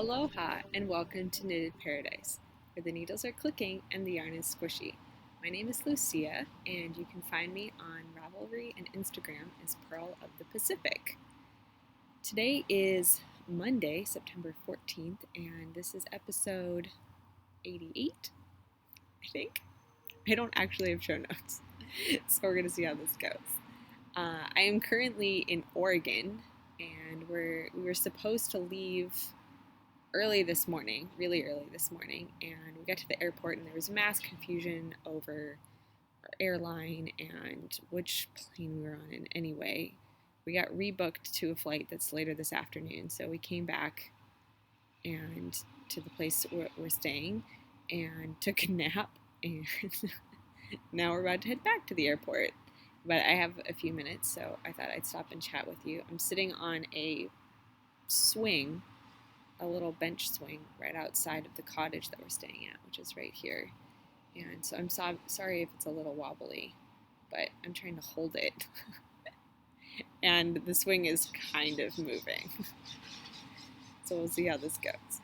Aloha and welcome to Knitted Paradise, where the needles are clicking and the yarn is squishy. My name is Lucia, and you can find me on Ravelry and Instagram as Pearl of the Pacific. Today is Monday, September 14th, and this is episode 88, I think. I don't actually have show notes, so we're going to see how this goes. I am currently in Oregon, and we were supposed to leave early this morning, really early this morning, and we got to the airport and there was mass confusion over our airline and which plane we were on in anyway. We got rebooked to a flight that's later this afternoon, so we came back and to the place where we're staying and took a nap, and now we're about to head back to the airport. But I have a few minutes, so I thought I'd stop and chat with you. I'm sitting on a swing, a little bench swing right outside of the cottage that we're staying at, which is right here. And so I'm sorry if it's a little wobbly, but I'm trying to hold it. And the swing is kind of moving. So we'll see how this goes.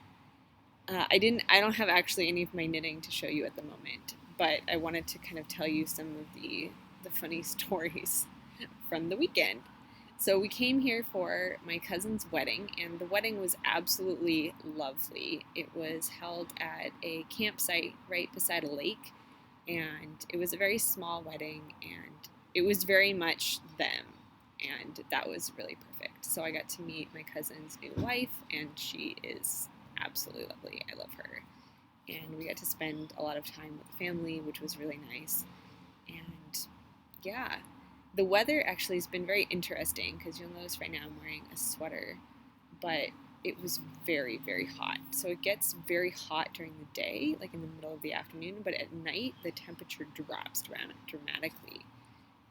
I don't have actually any of my knitting to show you at the moment, but I wanted to kind of tell you some of the funny stories from the weekend. So we came here for my cousin's wedding, and the wedding was absolutely lovely. It was held at a campsite right beside a lake, and it was a very small wedding, and it was very much them, and that was really perfect. So I got to meet my cousin's new wife, and she is absolutely lovely. I love her. And we got to spend a lot of time with the family, which was really nice. And yeah, the weather actually has been very interesting because you'll notice right now I'm wearing a sweater, but it was very, very hot. So it gets very hot during the day, like in the middle of the afternoon, but at night the temperature drops dramatically.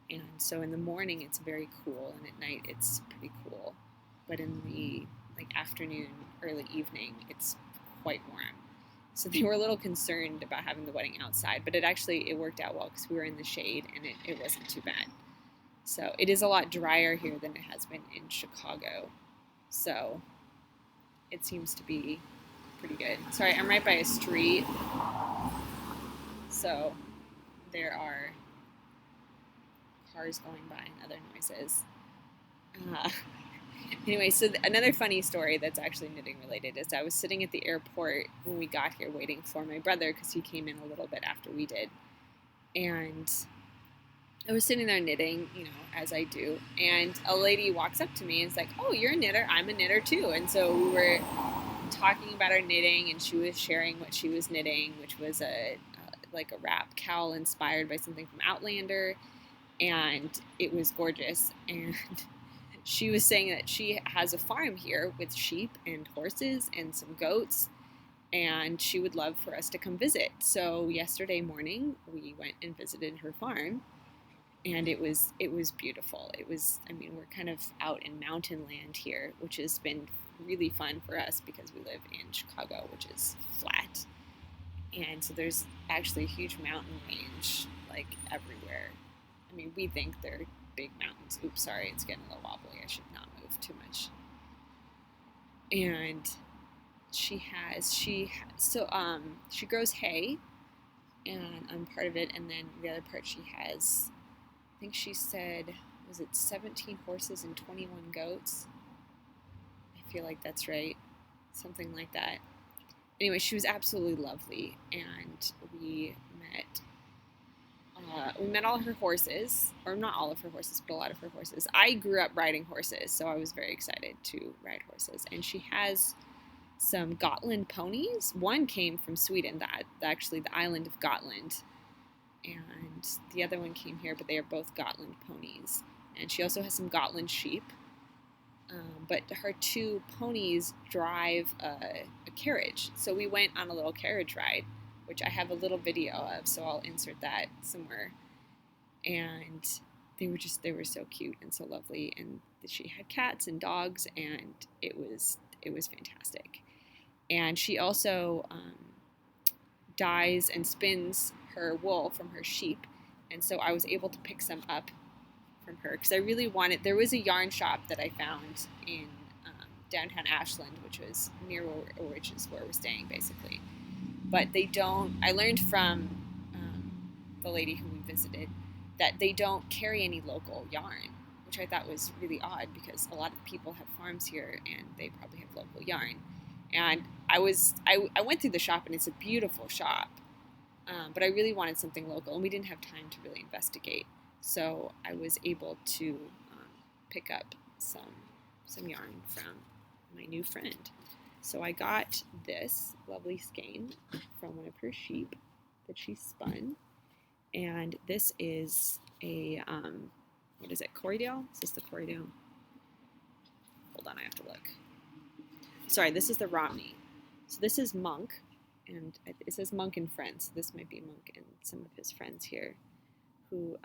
And so in the morning it's very cool, and at night it's pretty cool. But in the afternoon, early evening, it's quite warm. So they were a little concerned about having the wedding outside, but it worked out well because we were in the shade and it wasn't too bad. So it is a lot drier here than it has been in Chicago. So it seems to be pretty good. Sorry, I'm right by a street. So there are cars going by and other noises. Anyway, so another funny story that's actually knitting related is I was sitting at the airport when we got here waiting for my brother because he came in a little bit after we did. And I was sitting there knitting, as I do, and a lady walks up to me and is like, "Oh, you're a knitter. I'm a knitter too." And so we were talking about our knitting, and she was sharing what she was knitting, which was a wrap cowl inspired by something from Outlander, and it was gorgeous. And she was saying that she has a farm here with sheep and horses and some goats, and she would love for us to come visit. So yesterday morning, we went and visited her farm. And it was beautiful. We're kind of out in mountain land here, which has been really fun for us because we live in Chicago, which is flat. And so there's actually a huge mountain range, everywhere. We think they're big mountains. Oops, sorry, it's getting a little wobbly. I should not move too much. And she grows hay, and I'm part of it, and then the other part she has, I think she said, was it 17 horses and 21 goats? I feel like that's right. Something like that. Anyway, she was absolutely lovely, and we met all her horses, or not all of her horses, but a lot of her horses. I grew up riding horses, so I was very excited to ride horses. And she has some Gotland ponies. One came from Sweden, actually the island of Gotland. And the other one came here, but they are both Gotland ponies. And she also has some Gotland sheep. But her two ponies drive a carriage. So we went on a little carriage ride, which I have a little video of, so I'll insert that somewhere. And they were so cute and so lovely. And she had cats and dogs, and it was fantastic. And she also dyes and spins her wool from her sheep, and so I was able to pick some up from her because I really wanted. There was a yarn shop that I found in downtown Ashland, which was which is where we're staying basically. But they don't. I learned from the lady who we visited that they don't carry any local yarn, which I thought was really odd because a lot of people have farms here and they probably have local yarn. And I went through the shop and it's a beautiful shop, but I really wanted something local and we didn't have time to really investigate. So I was able to pick up some yarn from my new friend. So I got this lovely skein from one of her sheep that she spun. And this is a, what is it, Corriedale? Is this the Corriedale? Hold on, I have to look. Sorry, this is the Romney. So this is Monk, and it says Monk and Friends. So this might be Monk and some of his friends here who,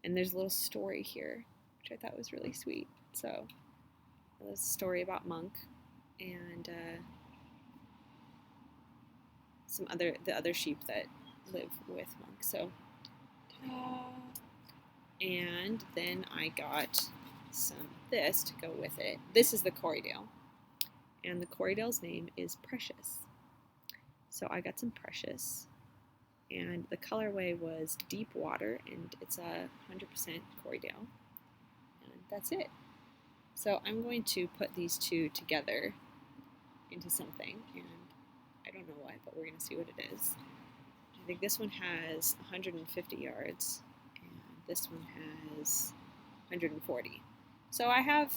and there's a little story here, which I thought was really sweet. So there's a story about Monk and the other sheep that live with Monk. So, and then I got this to go with it. This is the Corriedale, and the Corriedale's name is Precious. So I got some Precious, and the colorway was Deep Water, and it's a 100% Corriedale, and that's it. So I'm going to put these two together into something, and I don't know what, but we're going to see what it is. I think this one has 150 yards, and this one has 140. So I have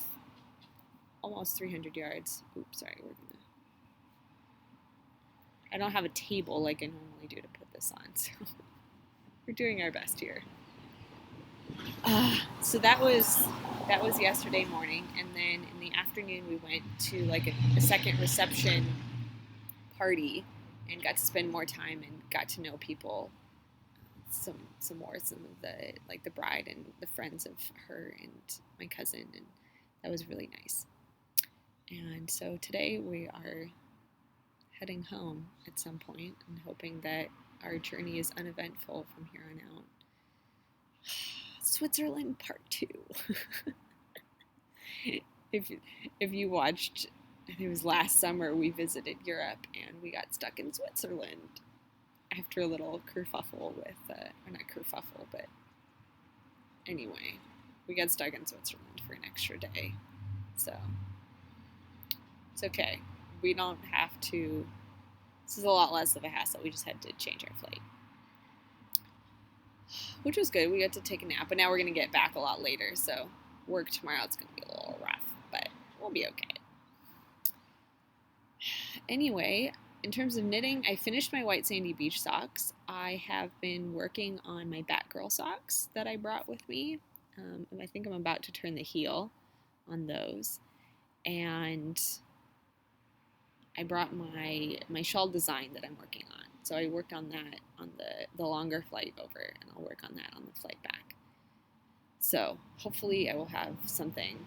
almost 300 yards. Oops, sorry, I don't have a table like I normally do to put this on, so we're doing our best here. So that was yesterday morning, and then in the afternoon we went to like a second reception party and got to spend more time and got to know people some of the, like the bride and the friends of her and my cousin, and that was really nice. And so today we are heading home at some point and hoping that our journey is uneventful from here on out. Switzerland Part 2. If you watched, I think it was last summer, we visited Europe and we got stuck in Switzerland after a little kerfuffle with, or not kerfuffle, but anyway, we got stuck in Switzerland for an extra day. So it's okay. We don't have to, this is a lot less of a hassle. We just had to change our flight, which was good. We got to take a nap, but now we're going to get back a lot later. So work tomorrow, it's going to be a little rough, but we'll be okay. Anyway, in terms of knitting, I finished my white sandy beach socks. I have been working on my Batgirl socks that I brought with me. And I think I'm about to turn the heel on those. And I brought my shawl design that I'm working on. So I worked on that on the longer flight over, and I'll work on that on the flight back. So hopefully I will have something.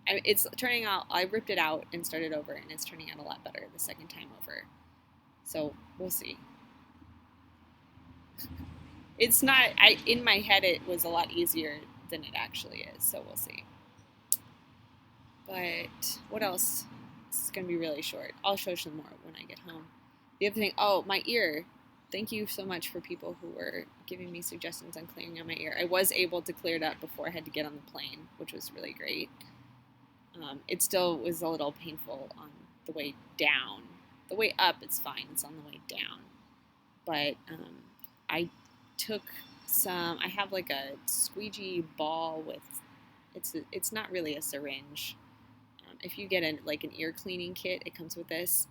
It's turning out, I ripped it out and started over, and it's turning out a lot better the second time over. So we'll see. It's not, in my head it was a lot easier than it actually is, so we'll see. But what else? This is going to be really short. I'll show you some more when I get home. The other thing, my ear. Thank you so much for people who were giving me suggestions on clearing out my ear. I was able to clear it up before I had to get on the plane, which was really great. It still was a little painful on the way down. The way up, it's fine. It's on the way down. But I took some, I have like a squeegee ball with, it's not really a syringe. If you get an ear cleaning kit, it comes with this.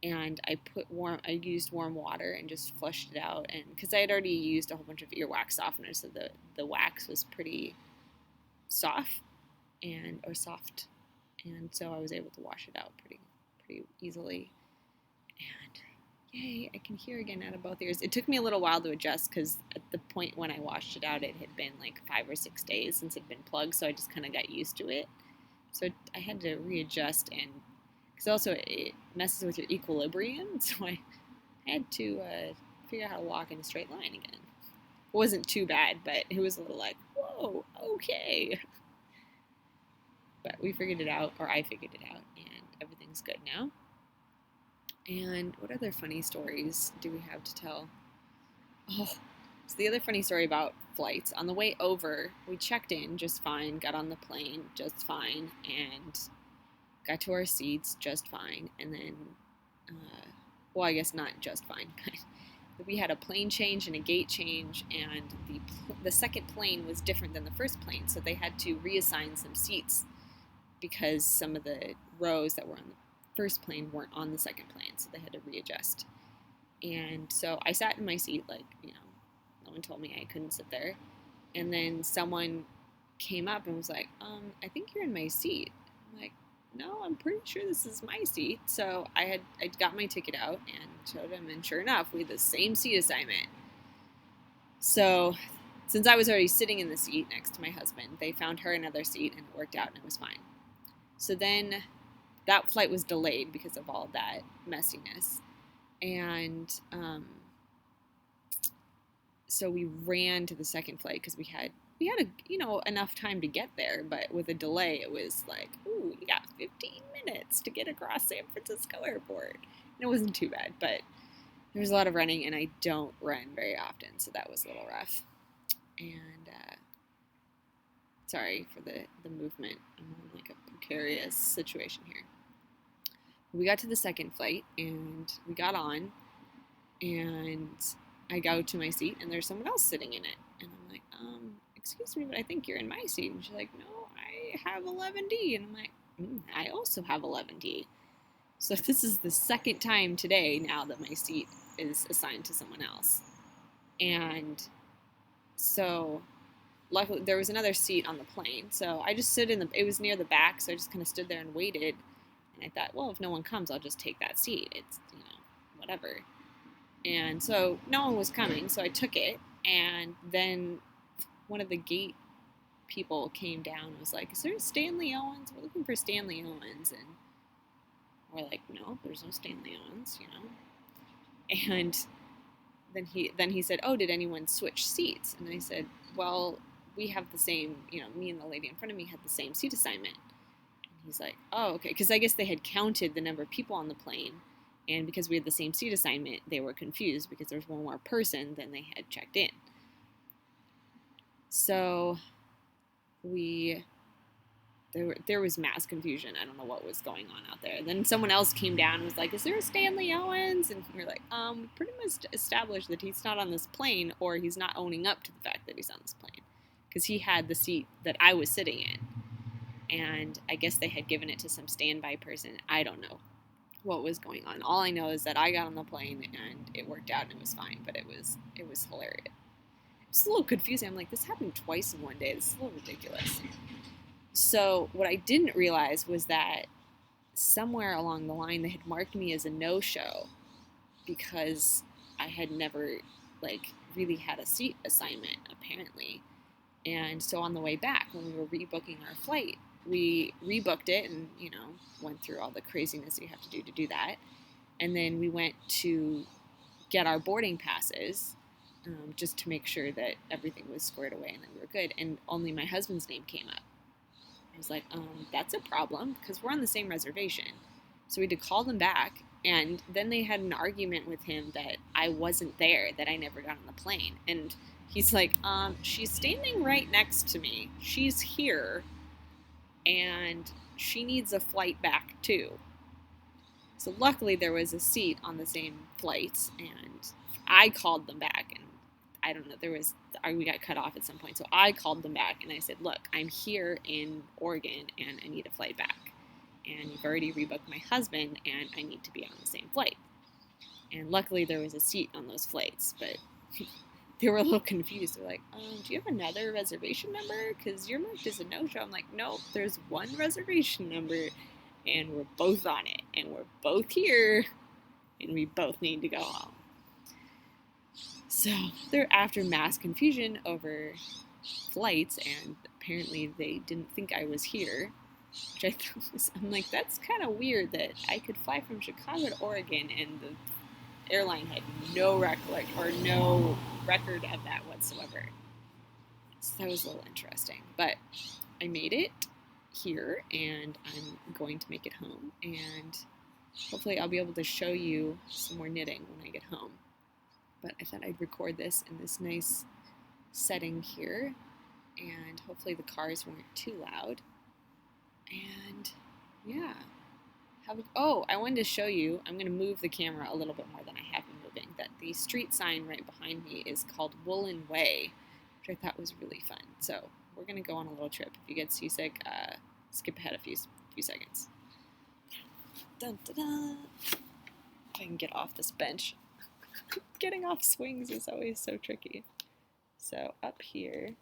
And I used warm water and just flushed it out. And because I had already used a whole bunch of earwax softener, so the wax was pretty soft, soft. And so I was able to wash it out pretty easily. And yay, I can hear again out of both ears. It took me a little while to adjust because at the point when I washed it out, it had been like 5 or 6 days since it had been plugged, so I just kind of got used to it. So I had to readjust, and because also it messes with your equilibrium, so I had to figure out how to walk in a straight line again. It wasn't too bad, but it was a little like, whoa, okay. But we figured it out, or I figured it out, and everything's good now. And what other funny stories do we have to tell? Oh, so the other funny story about flights, on the way over, we checked in just fine, got on the plane just fine, and got to our seats just fine, and then, well, I guess not just fine, but we had a plane change and a gate change, and the second plane was different than the first plane, so they had to reassign some seats because some of the rows that were on the first plane weren't on the second plane, so they had to readjust. And so I sat in my seat, like, no one told me I couldn't sit there. And then someone came up and was like, I think you're in my seat. I'm like, no, I'm pretty sure this is my seat. So I got my ticket out and showed him, and sure enough, we had the same seat assignment. So since I was already sitting in the seat next to my husband, they found her another seat, and it worked out, and it was fine. So then that flight was delayed because of all that messiness. And so we ran to the second flight because we had enough time to get there, but with a delay, it was like, ooh, we got 15 minutes to get across San Francisco Airport. And it wasn't too bad, but there was a lot of running, and I don't run very often, so that was a little rough. And sorry for the movement. I'm in like a precarious situation here. We got to the second flight, and we got on, and I go to my seat, and there's someone else sitting in it. And I'm like, excuse me, but I think you're in my seat. And she's like, no, I have 11D. And I'm like, I also have 11D. So this is the second time today now that my seat is assigned to someone else. And so luckily there was another seat on the plane. So I just stood it was near the back, so I just kind of stood there and waited. And I thought, well, if no one comes, I'll just take that seat. It's, whatever. And so no one was coming, so I took it. And then one of the gate people came down and was like, is there Stanley Owens? We're looking for Stanley Owens. And we're like, no, there's no Stanley Owens, And then he said, oh, did anyone switch seats? And I said, well, we have the same, me and the lady in front of me had the same seat assignment. He's like, oh, okay, because I guess they had counted the number of people on the plane, and because we had the same seat assignment, they were confused because there was one more person than they had checked in. So there was mass confusion. I don't know what was going on out there. Then someone else came down and was like, is there a Stanley Owens? And we were like, we pretty much established that he's not on this plane, or he's not owning up to the fact that he's on this plane, because he had the seat that I was sitting in. And I guess they had given it to some standby person. I don't know what was going on. All I know is that I got on the plane and it worked out and it was fine, but it was hilarious. It's a little confusing. I'm like, this happened twice in one day. This is a little ridiculous. So what I didn't realize was that somewhere along the line they had marked me as a no-show because I had never really had a seat assignment, apparently. And so on the way back, when we were rebooking our flight, we rebooked it and, went through all the craziness you have to do that. And then we went to get our boarding passes just to make sure that everything was squared away and that we were good. And only my husband's name came up. I was like, that's a problem because we're on the same reservation. So we had to call them back. And then they had an argument with him that I wasn't there, that I never got on the plane. And he's like, she's standing right next to me. She's here. And she needs a flight back too. So luckily there was a seat on the same flight, and I called them back, and I don't know, we got cut off at some point. So I called them back and I said, look, I'm here in Oregon and I need a flight back. And you've already rebooked my husband and I need to be on the same flight. And luckily there was a seat on those flights, but they were a little confused. They're like, do you have another reservation number? Because you're marked as a no-show. I'm like, no, there's one reservation number, and we're both on it, and we're both here, and we both need to go home. So they're after mass confusion over flights, and apparently they didn't think I was here, which I thought I'm like, that's kind of weird that I could fly from Chicago to Oregon, and the airline had no record of that whatsoever. So that was a little interesting, but I made it. here, and I'm going to make it home, and hopefully I'll be able to show you some more knitting when I get home. But I thought I'd record this in this nice setting here, and hopefully the cars weren't too loud. And yeah, I wanted to show you, I'm going to move the camera a little bit more than I have been moving, that the street sign right behind me is called Woolen Way, which I thought was really fun. So we're going to go on a little trip. If you get seasick, skip ahead a few seconds. Dun, dun, dun. If I can get off this bench. Getting off swings is always so tricky. So up here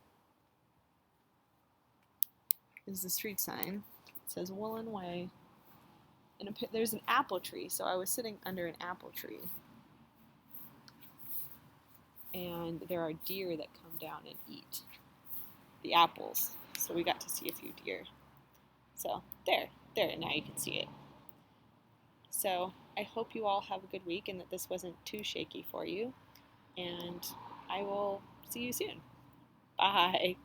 is the street sign. It says Woolen Way. And there's an apple tree, so I was sitting under an apple tree. And there are deer that come down and eat the apples. So we got to see a few deer. So there, now you can see it. So I hope you all have a good week and that this wasn't too shaky for you. And I will see you soon. Bye.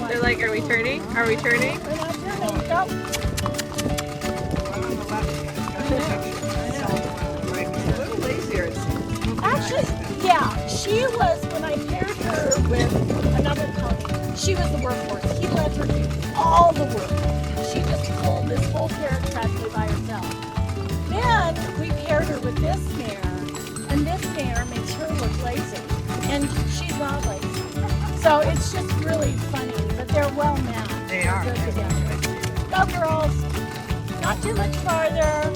They're like, are we turning? Are we turning? Actually, yeah, she was, when I paired her with another pony, she was the workhorse. He let her do all the work. She just pulled this whole carrot tractor by herself. Then we paired her with this mare, and this mare makes her look lazy, and she's not lazy. So it's just really funny, but they're well matched. They are. Good together. Go girls! Not too much farther.